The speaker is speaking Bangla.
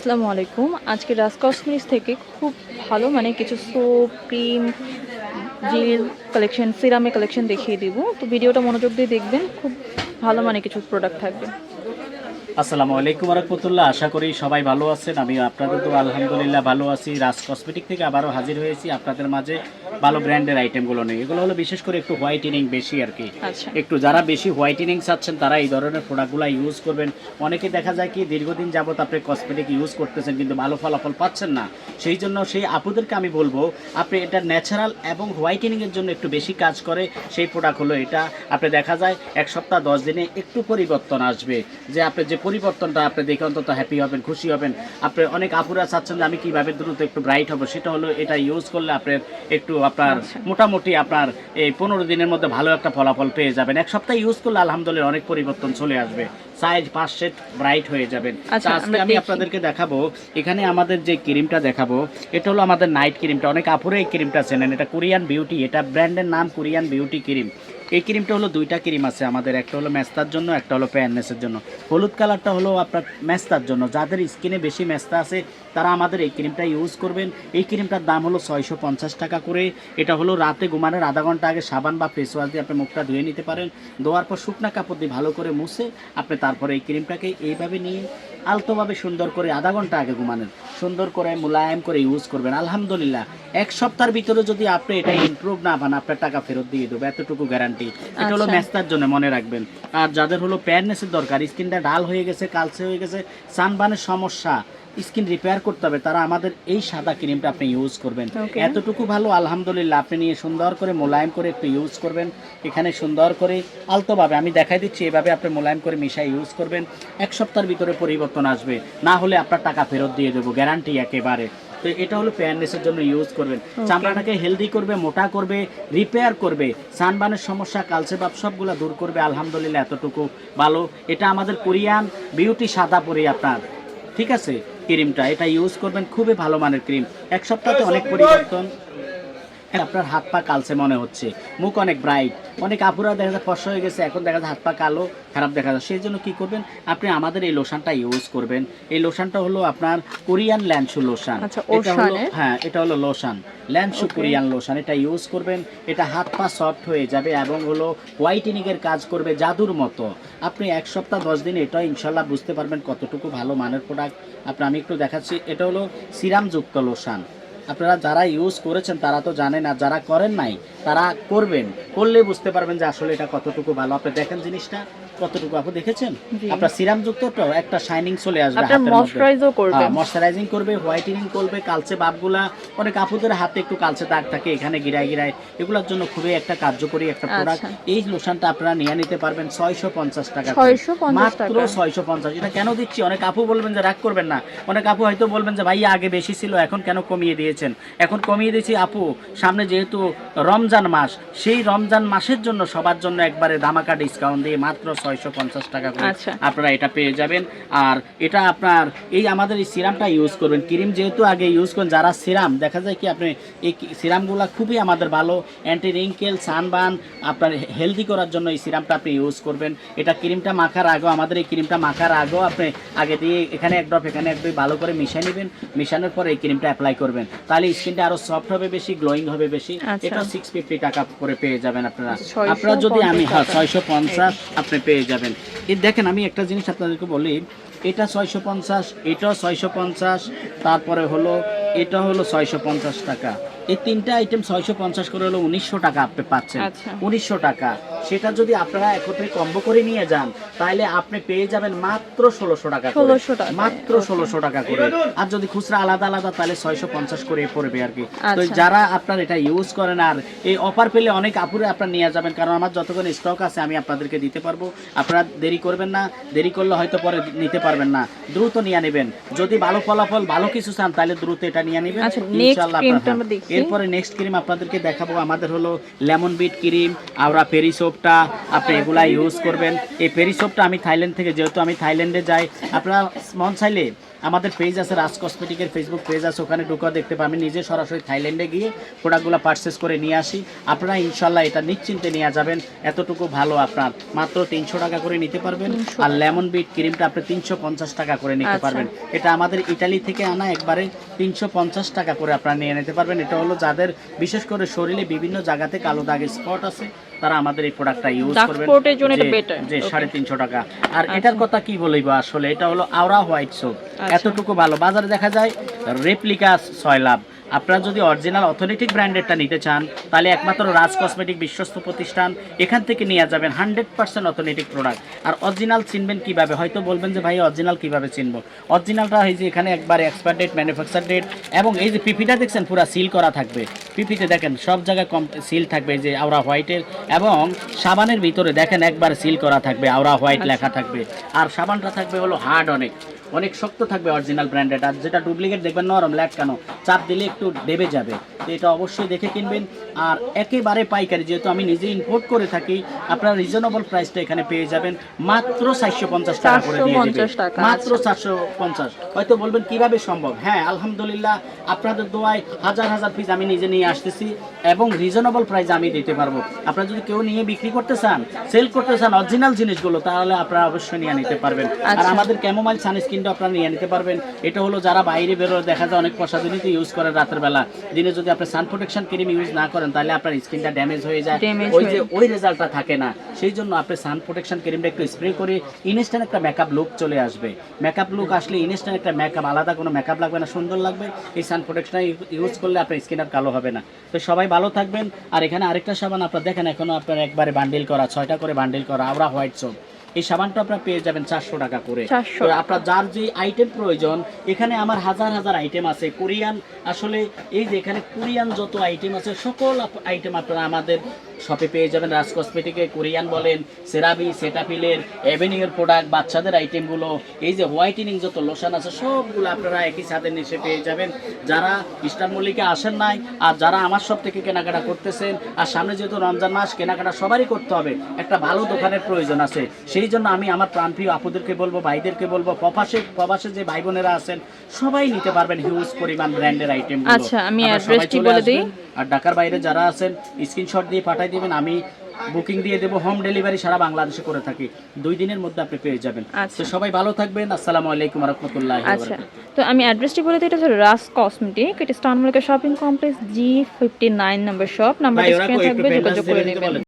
আসসালামু আলাইকুম। আজকে রাজ কসমেটিক্স থেকে খুব ভালো কিছু সোপ, ক্রিম, জেল কালেকশন, সিরামে কালেকশন দেখিয়ে দিব। তো ভিডিওটা মনোযোগ দিয়ে দেখবেন, খুব ভালো কিছু প্রোডাক্ট থাকবে। আসসালামু আলাইকুম রাহমাতুল্লাহ। আশা করি সবাই ভালো আছেন। আমি আপনাদের তো আলহামদুলিল্লাহ ভালো আছি। রাজ কসমেটিক থেকে আবারও হাজির হয়েছি আপনাদের মাঝে ভালো ব্র্যান্ডের আইটেমগুলো নিয়ে। এগুলো হলো বিশেষ করে একটু হোয়াইটেনিং বেশি আর কি। আচ্ছা, একটু যারা বেশি হোয়াইটেনিং চাচ্ছেন তারা এই ধরনের প্রোডাক্টগুলো ইউজ করবেন। অনেকে দেখা যায় কি দীর্ঘদিন যাবত আপনি কসমেটিক ইউজ করতেছেন কিন্তু ভালো ফলাফল পাচ্ছেন না। সেই জন্য সেই আপুদেরকে আমি বলবো আপনি এটা ন্যাচারাল এবং হোয়াইটেনিংয়ের জন্য একটু বেশি কাজ করে সেই প্রোডাক্ট হলো এটা। আপনি দেখা যায় 1 সপ্তাহ 10 দিনে একটু পরিবর্তন আসবে, যে আপনি যে পরিবর্তনটা আপনি দেখে অন্তত হ্যাপি হবেন, খুশি হবেন। আপনি অনেক আপুরা চাচ্ছেন যে আমি কীভাবে দ্রুত একটু ব্রাইট হবো, সেটা হলো এটা ইউজ করলে আপনার একটু আপনার মোটামুটি আপনার এই 15 দিনের মধ্যে ভালো একটা ফলাফল পেয়ে যাবেন। 1 সপ্তাহ ইউজ করলে আলহামদুলিল্লাহ অনেক পরিবর্তন চলে আসবে, সাইজ 5 সেট ব্রাইট হয়ে যাবেন। আজকে আমি আপনাদেরকে দেখাবো, এখানে আমাদের যে ক্রিমটা দেখাবো এটা হলো আমাদের নাইট ক্রিমটা। অনেক আপুরে এই ক্রিমটা চেনেন, এটা কোরিয়ান বিউটি, এটা ব্র্যান্ডের নাম কোরিয়ান বিউটি ক্রিম। এই ক্রিমটা হলো দুইটা ক্রিম আছে আমাদের, একটা হলো মেস্তার জন্য, একটা হলো ফেয়ারনেসের জন্য। হলুদ কালারটা হলো আপনার মেস্তার জন্য, যাদের স্কিনে বেশি মেস্তা আছে তারা আমাদের এই ক্রিমটা ইউজ করবেন। এই ক্রিমটার দাম হলো 650 টাকা করে। এটা হলো রাতে ঘুমানোর আধা ঘন্টা আগে সাবান বা ফেস ওয়াশ দিয়ে আপনি মুখটা ধুয়ে নিতে পারেন। ধোয়ার পর শুকনা কাপড় দিয়ে ভালো করে মুছে আপনি তারপরে এই ক্রিমটাকে এইভাবে নিয়ে আলতোভাবে সুন্দর করে আধা ঘন্টা আগে ঘুমানোর সুন্দর করে মোলায়েম করে ইউজ করবেন। আলহামদুলিল্লাহ 1 সপ্তাহের ভিতরে যদি আপনি এটা ইমপ্রুভ না পান আপনার টাকা ফেরত দিয়ে দেবো, এতটুকু গ্যারান্টি। এটা হলো মেস্তার জন্য, মনে রাখবেন। আর যাদের হলো ফেয়ারনেসের দরকার, স্কিনটা ডাল হয়ে গেছে, কালচে হয়ে গেছে, সানবার্নের সমস্যা, স্কিন রিপেয়ার করতে হবে, তারা আমাদের এই সাদা ক্রিমটা আপনি ইউজ করবেন। এতটুকু ভালো আলহামদুলিল্লাহ। আপনি নিয়ে সুন্দর করে মোলায়েম করে একটু ইউজ করবেন। এখানে সুন্দর করে আলতোভাবে আমি দেখাই দিচ্ছি, এভাবে আপনি মোলায়েম করে মিশাই ইউজ করবেন। 1 সপ্তাহের ভিতরে পরিবর্তন আসবে, না হলে আপনার টাকা ফেরত দিয়ে দেবো, গ্যারান্টি একেবারে। তো এটা হলো ফেয়ারনেসের জন্য ইউজ করবেন। চামড়াটাকে হেলদি করবে, মোটা করবে, রিপেয়ার করবে, সানবার্নের সমস্যা, কালচে ভাব সবগুলো দূর করবে। আলহামদুলিল্লাহ এতটুকু ভালো। এটা আমাদের কোরিয়ান বিউটি সাদা পরি আপনার, ঠিক আছে। ক্রিমটা এটা ইউজ করবেন, খুবই ভালো মানের ক্রিম। 1 সপ্তাহে অনেক পরিবর্তন। আপনার হাত পা কালচে মনে হচ্ছে, মুখ অনেক ব্রাইট, অনেক আপুরা দেখা যায় ফর্সা হয়ে গেছে, এখন দেখা যায় হাত পা কালো খারাপ দেখা যায়। সেই জন্য কী করবেন, আপনি আমাদের এই লোশনটা ইউজ করবেন। এই লোশনটা হলো আপনার কোরিয়ান ল্যান্সু লোশন। এটা হলো, হ্যাঁ এটা হলো লোশন, ল্যান্সু কোরিয়ান লোশন। এটা ইউজ করবেন, এটা হাত পা সফট হয়ে যাবে এবং হলো হোয়াইটেনিংয়ের কাজ করবে জাদুর মতো। আপনি 1 সপ্তাহ 10 দিন এটা ইনশাল্লাহ বুঝতে পারবেন কতটুকু ভালো মানের প্রোডাক্ট। আমি একটু দেখাচ্ছি। এটা হলো সিরামযুক্ত লোশন। আপনারা যারা ইউজ করেছেন তারা তো জানেন, আর যারা করেন নাই তারা করবেন, করলে বুঝতে পারবেন যে আসলে এটা কতটুকু ভালো। আপনি দেখেন জিনিসটা কতটুকু, আপনি দেখেছেন আপনার সিরাম যুক্ত তো একটা শাইনিং চলে আসবে, ময়শ্চারাইজিং করবে, হোয়াইটেনিং করবে, কালচে ভাবগুলা, অনেক আপুদের হাতে একটু কালচে দাগ থাকে এখানে গিরায় গিরায়, এগুলোর জন্য খুবই একটা কার্যকরী একটা প্রোডাক্ট। এই লোশনটা আপনারা নিয়ে নিতে পারবেন 650 টাকা, মাত্র 650। এটা কেন দিচ্ছি, অনেক আপু বলবেন যে রাগ করবেন না, অনেক আপু হয়তো বলবেন যে ভাই আগে বেশি ছিল এখন কেন কমিয়ে দিয়েছেন। এখন কমিয়ে দিয়েছি আপু, সামনে যেহেতু রমজান মাস, সেই রমজান মাসের জন্য সবার জন্য একবারে ধামাকা ডিসকাউন্ট দিয়ে মাত্র 650 টাকা করে আপনারা এটা পেয়ে যাবেন। আর এটা আপনার এই আমাদের এই সিরামটা ইউজ করবেন। ক্রিম যেহেতু আগে ইউজ করেন, যারা সিরাম দেখা যায় কি আপনি এই সিরামগুলো খুবই আমাদের ভালো, অ্যান্টি রিঙ্কেল, সানবার্ন আপনার হেলদি করার জন্য এই সিরামটা আপনি ইউজ করবেন। এটা ক্রিমটা মাখার আগেও, আমাদের এই ক্রিমটা মাখার আগেও আপনি আগে দিয়ে এখানে এক ড্রপ এখানে এক ড্রপ ভালো করে মিশিয়ে নেবেন। মিশানোর পরে এই ক্রিমটা অ্যাপ্লাই করবেন, তাহলে স্কিনটা আরো সফট হবে বেশি, গ্লোয়িং হবে বেশি। এটা 650 টাকা করে পেয়ে যাবেন আপনারা। আপনারা যদি আমি 650 আপনি পেয়ে যাবেন। এই দেখেন আমি একটা জিনিস আপনাদেরকে বলি, এটা 650, এটাও 650, তারপরে হলো এটা হলো 650 টাকা। এই তিনটা আইটেম 650 করে হলো 1900 টাকা আপনি পাচ্ছেন। 1900 টাকা, সেটা যদি আপনারা একত্রে কম্বো করে নিয়ে যান তাহলে আপনি পেয়ে যাবেন মাত্র 1600 টাকা, মাত্র 1600 টাকা করে। আর যদি খুচরা আলাদা আলাদা তাহলে 650 করে পড়বে আর কি। তো যারা আপনার এটা ইউজ করেন আর এই অফার পেলে অনেক আপুরে আপনার নিয়ে যাবেন, কারণ আমার যতক্ষণ স্টক আছে আমি আপনাদেরকে দিতে পারবো। আপনারা দেরি করবেন না, দেরি করলে হয়তো পরে নিতে পারবেন না, দ্রুত নিয়ে নেবেন। যদি ভালো ফলাফল ভালো কিছু চান তাহলে দ্রুত এটা নিয়ে নেবেন ইনশাআল্লাহ। এরপরে নেক্সট ক্রিম আপনাদেরকে দেখাবো, আমাদের হলো লেমন বিট ক্রিম, আমরা পেরিসোপটা আপনি এগুলা ইউজ করবেন। এই পেরিসোপটা আমি থাইল্যান্ড থেকে, যেহেতু আমি থাইল্যান্ডে যাই, আপনারা মন চাইলে আমাদের পেজ আছে রাজ কসমেটিকের ফেসবুক পেজ আছে, ওখানে ঢুকে দেখতে পাবেন। আমি নিজে সরাসরি থাইল্যান্ডে গিয়ে প্রোডাক্টগুলো পারচেস করে নিয়ে আসি। আপনারা ইনশাল্লাহ এটা নিশ্চিন্তে নিয়ে যাবেন, এতটুকু ভালো। আপনার মাত্র 300 টাকা করে নিতে পারবেন, আর লেমন বিট ক্রিমটা আপনি 350 টাকা করে নিতে পারবেন। এটা আমাদের ইটালি থেকে আনা, একবারে 350 টাকা করে আপনারা নিয়ে নিতে পারবেন। এটা হলো যাদের বিশেষ করে শরীরে বিভিন্ন জায়গাতে কালো দাগের স্পট আছে, তারা আমাদের এই প্রোডাক্টটা ইউজ করবেন, যে 350 টাকা। আর এটার কথা কি বলবো, আসলে এটা হলো আওরা হোয়াইট সোপ, এতটুকু ভালো। বাজারে দেখা যায় রেপ্লিকা 6 লাভ। আপনারা যদি অরিজিনাল অথেন্টিক ব্র্যান্ডেরটা নিতে চান, তাহলে একমাত্র রাজ কসমেটিক বিশ্বস্ত প্রতিষ্ঠান, এখান থেকে নিয়ে যাবেন 100% অথেন্টিক প্রোডাক্ট। আর অরিজিনাল চিনবেন কিভাবে, হয়তো বলবেন যে ভাই অরিজিনাল কিভাবে চিনবো। অরিজিনালটা এই যে এখানে একবার এক্সপায়ার ডেট, ম্যানুফ্যাকচার ডেট, এবং এই যে পিপিটা দেখছেন পুরো সিল করা থাকবে। পিপিতে দেখেন সব জায়গায় সিল থাকবে, এই যে আওরা হোয়াইটের, এবং সাবানের ভিতরে দেখেন একবার সিল করা থাকবে, আওরা হোয়াইট লেখা থাকবে। আর সাবানটা থাকবে হলো হার্ড, অনেক শক্ত থাকবে অরিজিনাল ব্র্যান্ডেড। আর যেটা ডুপ্লিকেট দেখবেন নরম, ল্যাটকানো, চাপ দিলে একটু দেবে যাবে। তো এটা অবশ্যই দেখে কিনবেন। আর একেবারে পাইকারি, যেহেতু আমি নিজে ইম্পোর্ট করে থাকি, আপনারা রিজনেবল প্রাইসটা এখানে পেয়ে যাবেন মাত্র 450 টাকা করে দিয়ে দিবেন, মাত্র 450। হয়তো বলবেন কিভাবে সম্ভব, হ্যাঁ আলহামদুলিল্লাহ আপনাদের দোয়ায় হাজার হাজার পিস আমি নিজে নিয়ে আসতেছি, এবং রিজনেবল প্রাইস আমি দিতে পারবো। আপনারা যদি কেউ নিয়ে বিক্রি করতে চান, সেল করতে চান অরিজিনাল জিনিসগুলো, তাহলে আপনারা অবশ্যই নিয়ে নিতে পারবেন। আর আমাদের ক্যামোমাইল সানস্ক্রিনটা আপনারা নিয়ে নিতে পারবেন। এটা হলো যারা বাইরে বেরো, দেখা যায় অনেক প্রসাধনীতে ইউজ করেন রাতের বেলা, দিনে যদি আপনি সান প্রোটেকশন ক্রিম ইউজ না করেন, তাহলে আপনার স্কিনটা ড্যামেজ হয়ে যায়, ওই রেজাল্টটা থাকে না। সেই জন্য আপনি সান প্রোটেকশন ক্রিমটা একটু স্প্রে করে ইনস্ট্যান্ট একটা মেকআপ লুক চলে আসবে। মেকআপ লুক আসলে ইনস্ট্যান্ট একটা মেকআপ, আলাদা কোনো মেকআপ লাগবে না, সুন্দর লাগবে। এই সান প্রোটেকশন ইউজ করলে আপনার স্কিন আর কালো হবে না। তো সবাই ভালো থাকবেন। আর এখানে আরেকটা সাবান আপনারা দেখেন, এখনো আপনার একবারে বান্ডিল করা, 6টা করে বান্ডিল করা আওরা হোয়াইট সোপ। এই সাবানটা আপনারা পেয়ে যাবেন 400 টাকা করে। তো আপনার যার যে আইটেম প্রয়োজন, এখানে আমার হাজার হাজার আইটেম আছে। কোরিয়ান, আসলে এই যে এখানে কোরিয়ান যত আইটেম আছে, সকল আইটেম আপনারা আমাদের শপে পেয়ে যাবেন। রাজ কসমেটিকে কোরিয়ান বলেন, সেরাভি, সেটাফিলের, এভেনিউর প্রোডাক্ট, বাচ্চাদের আইটেমগুলো, এই যে হোয়াইটেনিং যত লোশন আছে, সবগুলো আপনারা একই ছাদের নিচে পেয়ে যাবেন। যারা ইস্টার মল্লিকে আসেন নাই, আর যারা আমার সব থেকে কেনাকাটা করতেছেন, আর সামনে যেহেতু রমজান মাস, কেনাকাটা সবারই করতে হবে, একটা ভালো দোকানের প্রয়োজন আছে। সেই জন্য আমি আমার প্রাণপ্রিয় আপুদেরকে বলবো, ভাইদেরকে বলবো, প্রবাসে যে ভাই বোনেরা আছেন, সবাই নিতে পারবেন হিউজ পরিমাণ ব্র্যান্ডের আইটেম। আচ্ছা, আমি অ্যাড্রেসটি বলে দেই। আর ঢাকার বাইরে যারা আছেন, স্ক্রিনশট দিয়ে পাঠিয়ে দিবেন, আমি বুকিং দিয়ে দেবো। হোম ডেলিভারি সারা বাংলাদেশে করে থাকি, 2 দিনের মধ্যে আপনি পেয়ে যাবেন। তো সবাই ভালো থাকবেন। আসসালামু আলাইকুম ওয়া রাহমাতুল্লাহি ওয়া বারাকাতুহু। আচ্ছা, তো আমি অ্যাড্রেসটি বলে দিই। এটা হচ্ছে রাজ কসমেটিক, এটা star Mallika shopping complex G59 নম্বর শপ। নাম্বারটা স্ক্রিনে থাকবে, যোগাযোগ করে নেবেন।